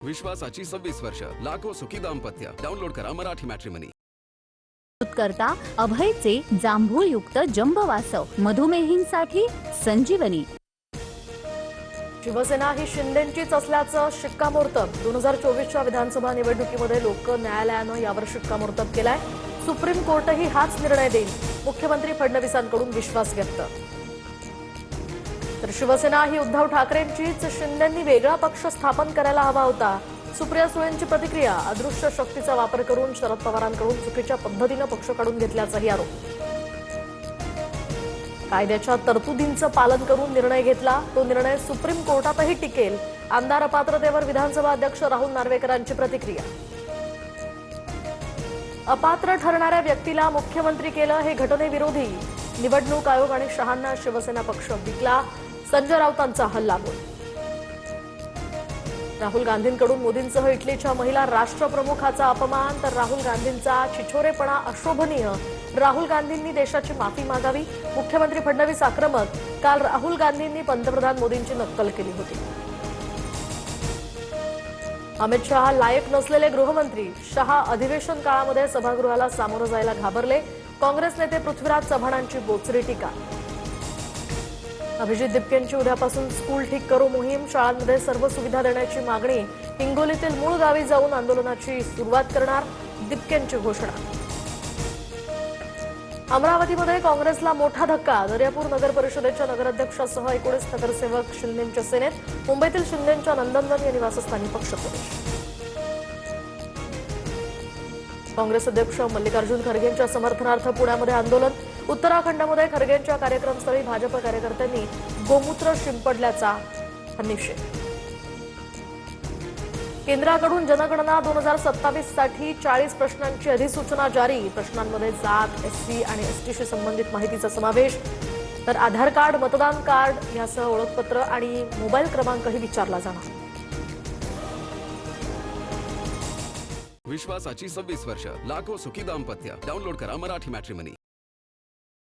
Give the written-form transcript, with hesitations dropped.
विश्वासाची 26 वर्ष, लाखो सुखी दाम्पत्य. डाउनलोड करा मराठी मॅट्रिमनी. करता अभयचे जांभूळयुक्त जंबवासव मधुमेहींसाठी संजीवनी. शिवसेना ही शिंदेंचीच असल्याचं शिक्कामोर्तब. 2024च्या विधानसभा निवडणुकीमध्ये लोक न्यायालयानं यावर शिक्कामोर्तब केलाय. सुप्रीम कोर्टही हाच निर्णय देईल. मुख्यमंत्री फडणवीसांकडून विश्वास व्यक्त. तर शिवसेना ही उद्धव ठाकरेंचीच, शिंदेंनी वेगळा पक्ष स्थापन करायला हवा होता. सुप्रिया सुळेंची प्रतिक्रिया. अदृश्य शक्तीचा वापर करून शरद पवारांकडून चुकीच्या पद्धतीनं पक्ष काढून घेतल्याचाही आरोप. कायद्याच्या तरतुदींचं पालन करून निर्णय घेतला. तो निर्णय सुप्रीम कोर्टातही टिकेल. आमदार अपात्रतेवर विधानसभा अध्यक्ष राहुल नार्वेकरांची प्रतिक्रिया. अपात्र ठरणाऱ्या व्यक्तीला मुख्यमंत्री केलं हे घटनेविरोधी. निवडणूक आयोग आणि शहांना शिवसेना पक्ष विकला. संजय राऊतांचा हल्लाबोल. राहुल गांधींकडून मोदींसह इटलीच्या महिला राष्ट्रप्रमुखाचा अपमान, तर राहुल गांधींचा छिछोरेपणा अशोभनीय. राहुल गांधींनी देशाची माफी मागावी. मुख्यमंत्री फडणवीस आक्रमक. काल राहुल गांधींनी पंतप्रधान मोदींची नक्कल केली होती. अमित शहा लायक नसलेले गृहमंत्री. शहा अधिवेशन काळामध्ये सभागृहाला सामोरं जायला घाबरले. काँग्रेस नेते पृथ्वीराज चव्हाणांची बोचरी टीका. अभिजित दिपकेंची उद्यापासून स्कूल ठीक करो मोहीम. शाळांमध्ये सर्व सुविधा देण्याची मागणी. हिंगोलीतील मूळ गावी जाऊन आंदोलनाची सुरुवात करणार. दिपकेंची घोषणा. अमरावतीमध्ये काँग्रेसला मोठा धक्का. दर्यापूर नगर परिषदेच्या नगराध्यक्षासह 19 नगरसेवक शिंदेंच्या सेनेत. मुंबईतील शिंदेंच्या नंदनवन या निवासस्थानी पक्षप्रवेश. काँग्रेस अध्यक्ष मल्लिकार्जुन खरगेंच्या समर्थनार्थ पुण्यामध्ये आंदोलन. उत्तराखंडमध्ये खरगेंच्या कार्यक्रमस्थळी भाजप कार्यकर्त्यांनी गोमूत्र शिंपडल्याचा निषेध. केंद्राकडून जनगणना 2027 साठी 40 प्रश्नांची अधिसूचना जारी. प्रश्नांमध्ये जात, एससी आणि एसटीशी संबंधित माहितीचा समावेश. तर आधार कार्ड, मतदान कार्ड यासह ओळखपत्र आणि मोबाईल क्रमांकही विचारला जाणार. विश्वासाची 26 वर्ष, लाखो सुखी दाम्पत्य. डाउनलोड करा मराठी मॅट्रिमनी.